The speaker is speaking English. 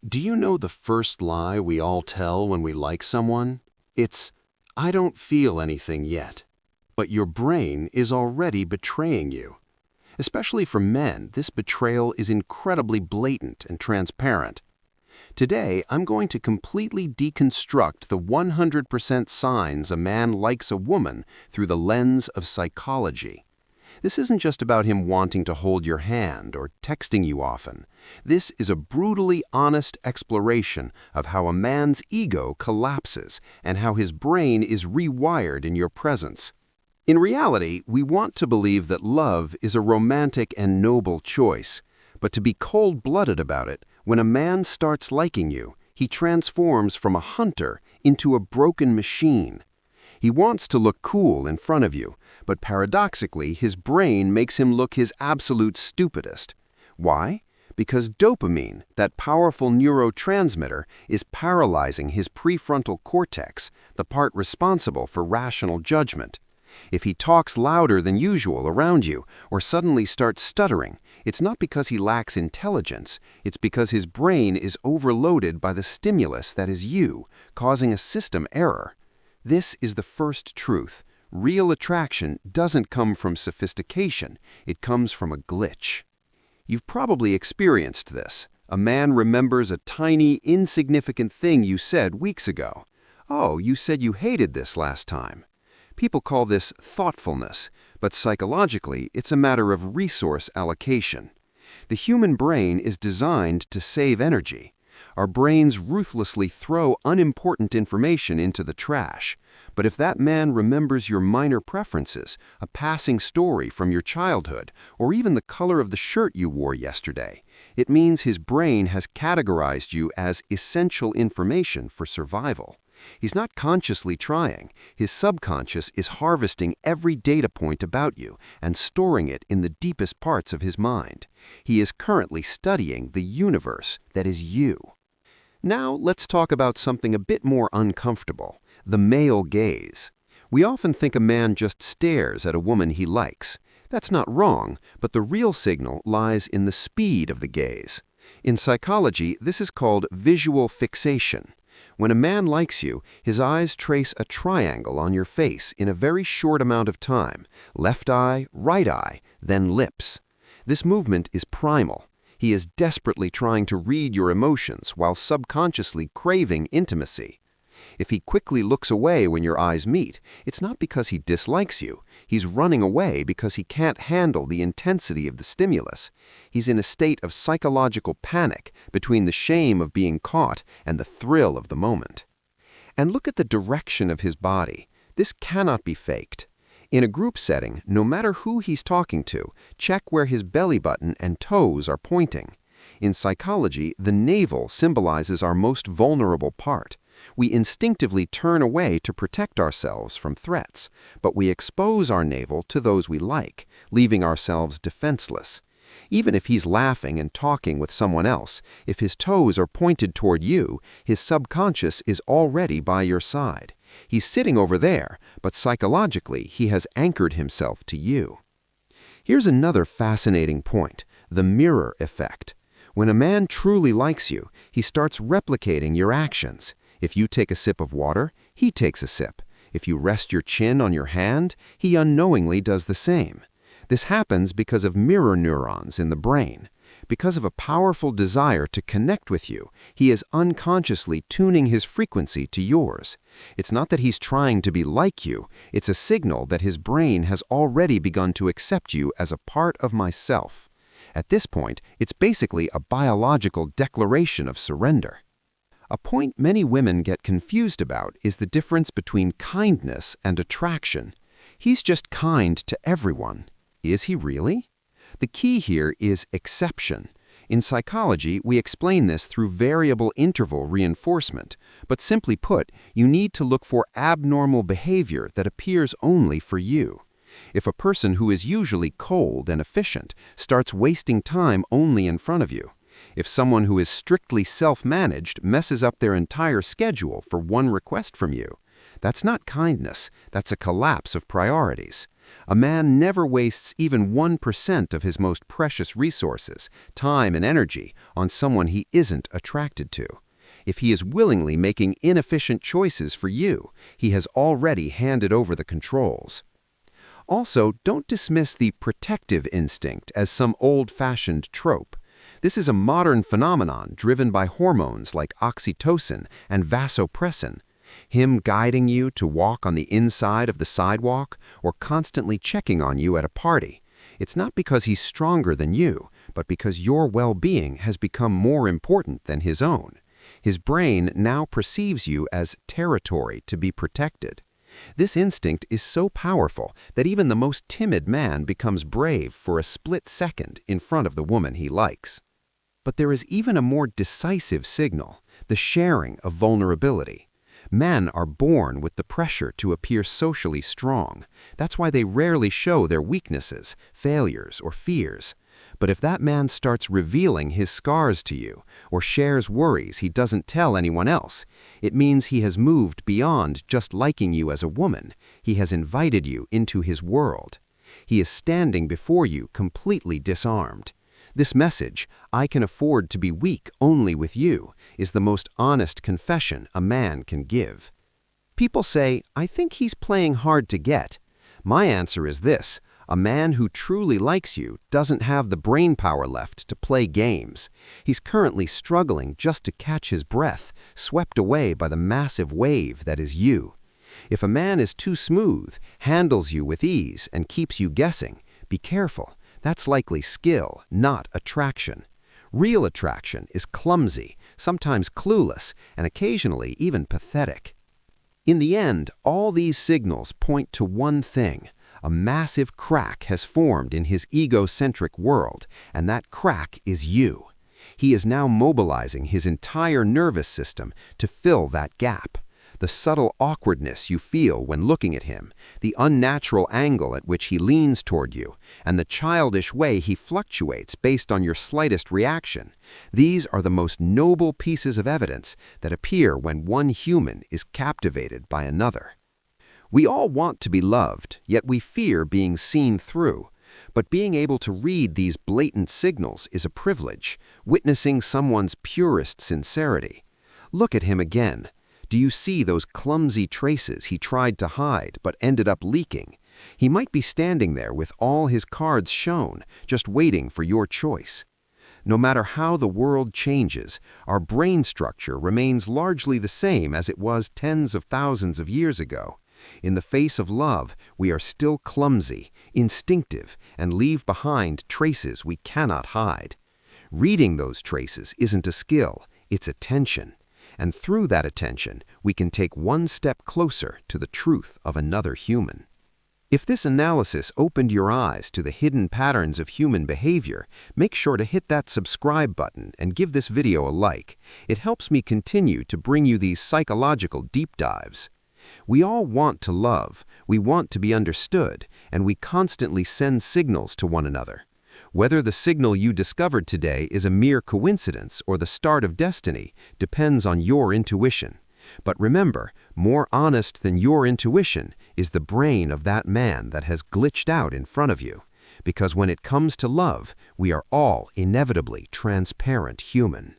Do you know the first lie we all tell when we like someone? It's, "I don't feel anything yet." But your brain is already betraying you. Especially for men, this betrayal is incredibly blatant and transparent. Today, I'm going to completely deconstruct the 100% signs a man likes a woman through the lens of psychology. This isn't just about him wanting to hold your hand or texting you often. This is a brutally honest exploration of how a man's ego collapses and how his brain is rewired in your presence. In reality, we want to believe that love is a romantic and noble choice, but to be cold-blooded about it, when a man starts liking you, he transforms from a hunter into a broken machine. He wants to look cool in front of you, but paradoxically, his brain makes him look his absolute stupidest. Why? Because dopamine, that powerful neurotransmitter, is paralyzing his prefrontal cortex, the part responsible for rational judgment. If he talks louder than usual around you or suddenly starts stuttering, it's not because he lacks intelligence, it's because his brain is overloaded by the stimulus that is you, causing a system error. This is the first truth. Real attraction doesn't come from sophistication, it comes from a glitch. You've probably experienced this. A man remembers a tiny, insignificant thing you said weeks ago. "Oh, you said you hated this last time." People call this thoughtfulness, but psychologically, it's a matter of resource allocation. The human brain is designed to save energy. Our brains ruthlessly throw unimportant information into the trash. But if that man remembers your minor preferences, a passing story from your childhood, or even the color of the shirt you wore yesterday, it means his brain has categorized you as essential information for survival. He's not consciously trying. His subconscious is harvesting every data point about you and storing it in the deepest parts of his mind. He is currently studying the universe that is you. Now let's talk about something a bit more uncomfortable, the male gaze. We often think a man just stares at a woman he likes. That's not wrong, but the real signal lies in the speed of the gaze. In psychology, this is called visual fixation. When a man likes you, his eyes trace a triangle on your face in a very short amount of time, left eye, right eye, then lips. This movement is primal. He is desperately trying to read your emotions while subconsciously craving intimacy. If he quickly looks away when your eyes meet, it's not because he dislikes you. He's running away because he can't handle the intensity of the stimulus. He's in a state of psychological panic between the shame of being caught and the thrill of the moment. And look at the direction of his body. This cannot be faked. In a group setting, no matter who he's talking to, check where his belly button and toes are pointing. In psychology, the navel symbolizes our most vulnerable part. We instinctively turn away to protect ourselves from threats, but we expose our navel to those we like, leaving ourselves defenseless. Even if he's laughing and talking with someone else, if his toes are pointed toward you, his subconscious is already by your side. He's sitting over there, but psychologically he has anchored himself to you. Here's another fascinating point, the mirror effect. When a man truly likes you, he starts replicating your actions. If you take a sip of water, he takes a sip. If you rest your chin on your hand, he unknowingly does the same. This happens because of mirror neurons in the brain. Because of a powerful desire to connect with you, he is unconsciously tuning his frequency to yours. It's not that he's trying to be like you, it's a signal that his brain has already begun to accept you as a part of myself. At this point, it's basically a biological declaration of surrender. A point many women get confused about is the difference between kindness and attraction. He's just kind to everyone. Is he really? The key here is exception. In psychology, we explain this through variable interval reinforcement, but simply put, you need to look for abnormal behavior that appears only for you. If a person who is usually cold and efficient starts wasting time only in front of you, if someone who is strictly self-managed messes up their entire schedule for one request from you, that's not kindness, that's a collapse of priorities. A man never wastes even 1% of his most precious resources, time and energy, on someone he isn't attracted to. If he is willingly making inefficient choices for you, he has already handed over the controls. Also, don't dismiss the protective instinct as some old-fashioned trope. This is a modern phenomenon driven by hormones like oxytocin and vasopressin. Him guiding you to walk on the inside of the sidewalk or constantly checking on you at a party. It's not because he's stronger than you, but because your well-being has become more important than his own. His brain now perceives you as territory to be protected. This instinct is so powerful that even the most timid man becomes brave for a split second in front of the woman he likes. But there is even a more decisive signal, the sharing of vulnerability. Men are born with the pressure to appear socially strong. That's why they rarely show their weaknesses, failures, or fears. But if that man starts revealing his scars to you, or shares worries he doesn't tell anyone else, it means he has moved beyond just liking you as a woman. He has invited you into his world. He is standing before you completely disarmed. This message, "I can afford to be weak only with you," is the most honest confession a man can give. People say, "I think he's playing hard to get." My answer is this: a man who truly likes you doesn't have the brain power left to play games. He's currently struggling just to catch his breath, swept away by the massive wave that is you. If a man is too smooth, handles you with ease, and keeps you guessing, be careful. That's likely skill, not attraction. Real attraction is clumsy, sometimes clueless, and occasionally even pathetic. In the end, all these signals point to one thing. A massive crack has formed in his egocentric world, and that crack is you. He is now mobilizing his entire nervous system to fill that gap. The subtle awkwardness you feel when looking at him, the unnatural angle at which he leans toward you, and the childish way he fluctuates based on your slightest reaction. These are the most noble pieces of evidence that appear when one human is captivated by another. We all want to be loved, yet we fear being seen through. But being able to read these blatant signals is a privilege, witnessing someone's purest sincerity. Look at him again. Do you see those clumsy traces he tried to hide but ended up leaking? He might be standing there with all his cards shown, just waiting for your choice. No matter how the world changes, our brain structure remains largely the same as it was tens of thousands of years ago. In the face of love, we are still clumsy, instinctive, and leave behind traces we cannot hide. Reading those traces isn't a skill, it's attention. And through that attention, we can take one step closer to the truth of another human. If this analysis opened your eyes to the hidden patterns of human behavior, make sure to hit that subscribe button and give this video a like. It helps me continue to bring you these psychological deep dives. We all want to love, we want to be understood, and we constantly send signals to one another. Whether the signal you discovered today is a mere coincidence or the start of destiny depends on your intuition. But remember, more honest than your intuition is the brain of that man that has glitched out in front of you. Because when it comes to love, we are all inevitably transparent human.